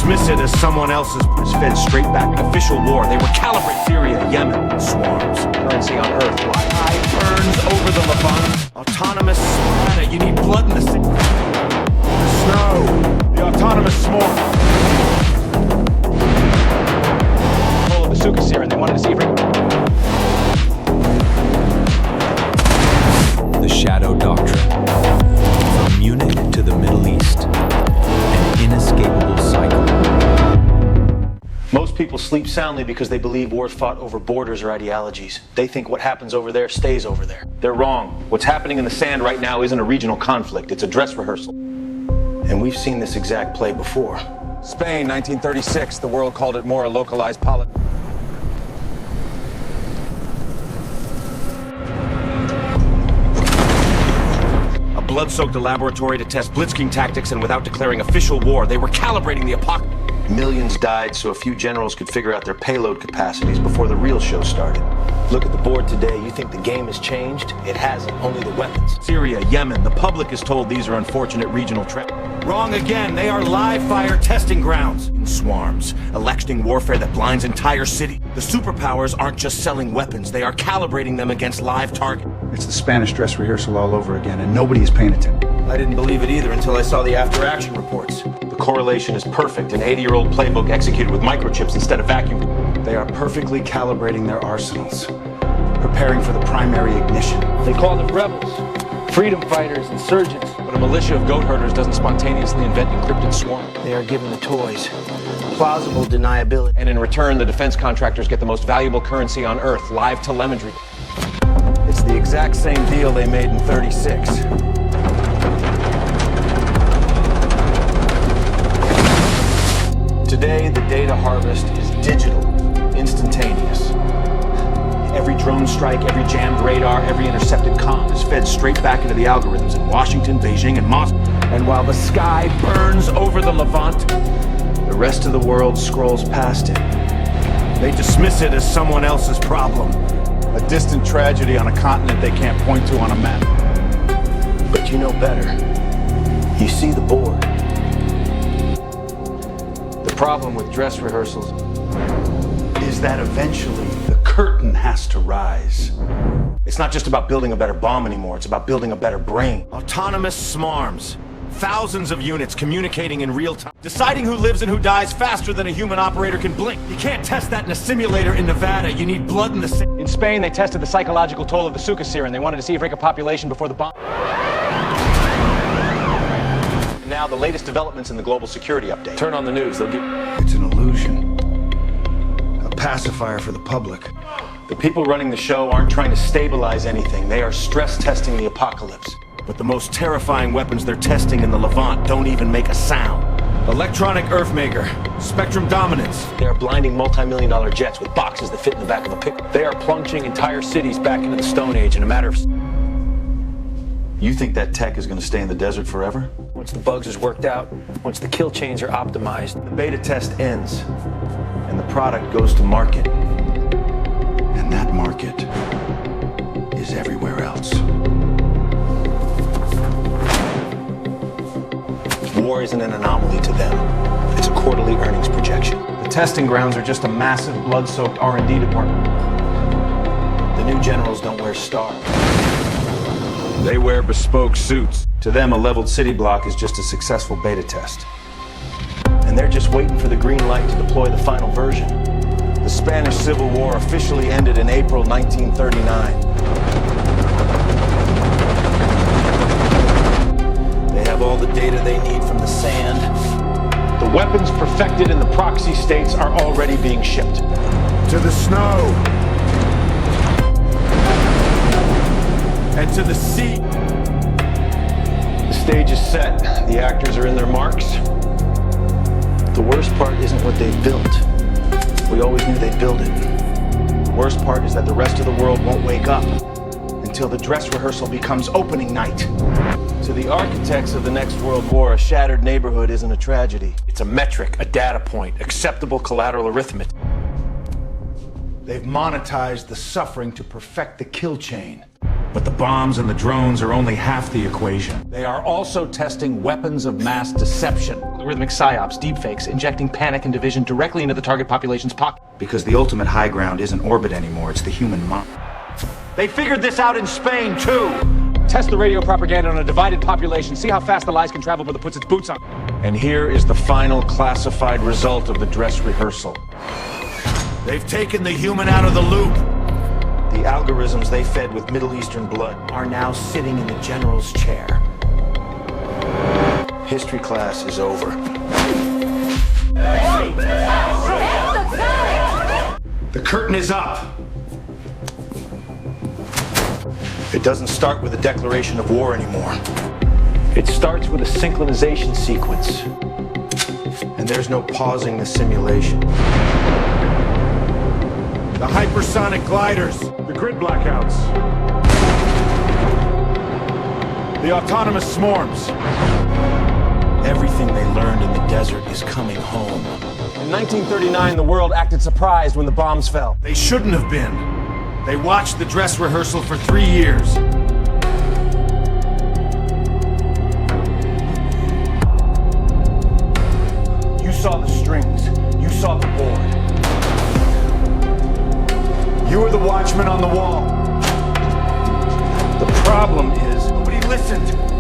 dismiss it as someone else's. It's fed straight back. Official war. They were calibrating Syria, Yemen, swarms. Currency on Earth. Eye burns over the Levant. Autonomous swarm. You need blood in the city. Snow. The autonomous swarm. Control of the Syria, and they wanted to see if The Shadow Doctrine. From Munich to the Middle East. An inescapable cycle. Most people sleep soundly because they believe wars fought over borders or ideologies. They think what happens over there stays over there. They're wrong. What's happening in the sand right now isn't a regional conflict, it's a dress rehearsal. And we've seen this exact play before. Spain, 1936, the world called it more a localized politics. Blood-soaked a laboratory to test Blitzkrieg tactics, and without declaring official war, they were calibrating the apocalypse. Millions died so a few generals could figure out their payload capacities before the real show started. Look at the board today. You think the game has changed? It hasn't. Only the weapons. Syria, Yemen. The public is told these are unfortunate regional trends. Wrong again. They are live fire testing grounds. In swarms. Electing warfare that blinds entire cities. The superpowers aren't just selling weapons. They are calibrating them against live targets. It's the Spanish dress rehearsal all over again, and nobody is paying attention. I didn't believe it either until I saw the after-action reports. The correlation is perfect. An 80-year-old playbook executed with microchips instead of vacuum. They are perfectly calibrating their arsenals, preparing for the primary ignition. They call them rebels, freedom fighters, insurgents. But a militia of goat herders doesn't spontaneously invent encrypted swarm. They are given the toys. Plausible deniability. And in return, the defense contractors get the most valuable currency on Earth, live telemetry. It's the exact same deal they made in 36. Today, the data harvest is digital, instantaneous. Every drone strike, every jammed radar, every intercepted comm is fed straight back into the algorithms in Washington, Beijing, and Moscow. And while the sky burns over the Levant, the rest of the world scrolls past it. They dismiss it as someone else's problem. A distant tragedy on a continent they can't point to on a map. But you know better. You see the board. The problem with dress rehearsals Is that eventually the curtain has to rise. It's not just about building a better bomb anymore, it's about building a better brain. Autonomous swarms. Thousands of units communicating in real time. Deciding who lives and who dies faster than a human operator can blink. You can't test that in a simulator in Nevada. You need blood in the city. In Spain, they tested the psychological toll of the Syria, and they wanted to see if break a population before the bomb. Now, the latest developments in the global security update. Turn on the news, they'll give... It's an illusion. A pacifier for the public. The people running the show aren't trying to stabilize anything. They are stress testing the apocalypse. But the most terrifying weapons they're testing in the Levant don't even make a sound. Electronic Earthmaker, spectrum dominance. They are blinding multi-million-dollar jets with boxes that fit in the back of a pickup. They are plunging entire cities back into the Stone Age in a matter of... You think that tech is going to stay in the desert forever? Once the bugs is worked out, once the kill chains are optimized, The beta test ends, and the product goes to market. And that market is everywhere else. War isn't an anomaly to them. It's a quarterly earnings projection. The testing grounds are just a massive blood-soaked R&D department. The new generals don't wear stars. They wear bespoke suits. To them, a leveled city block is just a successful beta test. And they're just waiting for the green light to deploy the final version. The Spanish Civil War officially ended in April 1939. They have all the data they need from the sand. The weapons perfected in the proxy states are already being shipped. To the snow. And to the sea. The stage is set. The actors are in their marks. The worst part isn't what they've built. We always knew they'd build it. The worst part is that the rest of the world won't wake up until the dress rehearsal becomes opening night. To the architects of the next world war, a shattered neighborhood isn't a tragedy. It's a metric, a data point, acceptable collateral arithmetic. They've monetized the suffering to perfect the kill chain. But the bombs and the drones are only half the equation. They are also testing weapons of mass deception. algorithmic psyops, deepfakes, injecting panic and division directly into the target population's pocket. Because the ultimate high ground isn't orbit anymore, it's the human mind. They figured this out in Spain, too! Test the radio propaganda on a divided population. See how fast the lies can travel before it puts its boots on. And here is the final classified result of the dress rehearsal. They've taken the human out of the loop. The algorithms they fed with Middle Eastern blood Are now sitting in the general's chair. History class is over. The curtain is up. It doesn't start with a declaration of war anymore. It starts with a synchronization sequence. And there's no pausing the simulation. The hypersonic gliders. The grid blackouts. The autonomous swarms. Everything they learned in the desert is coming home. In 1939, the world acted surprised when the bombs fell. They shouldn't have been. They watched the dress rehearsal for 3 years. You saw the strings. You saw the board. You were the watchman on the wall. The problem is, Nobody listened.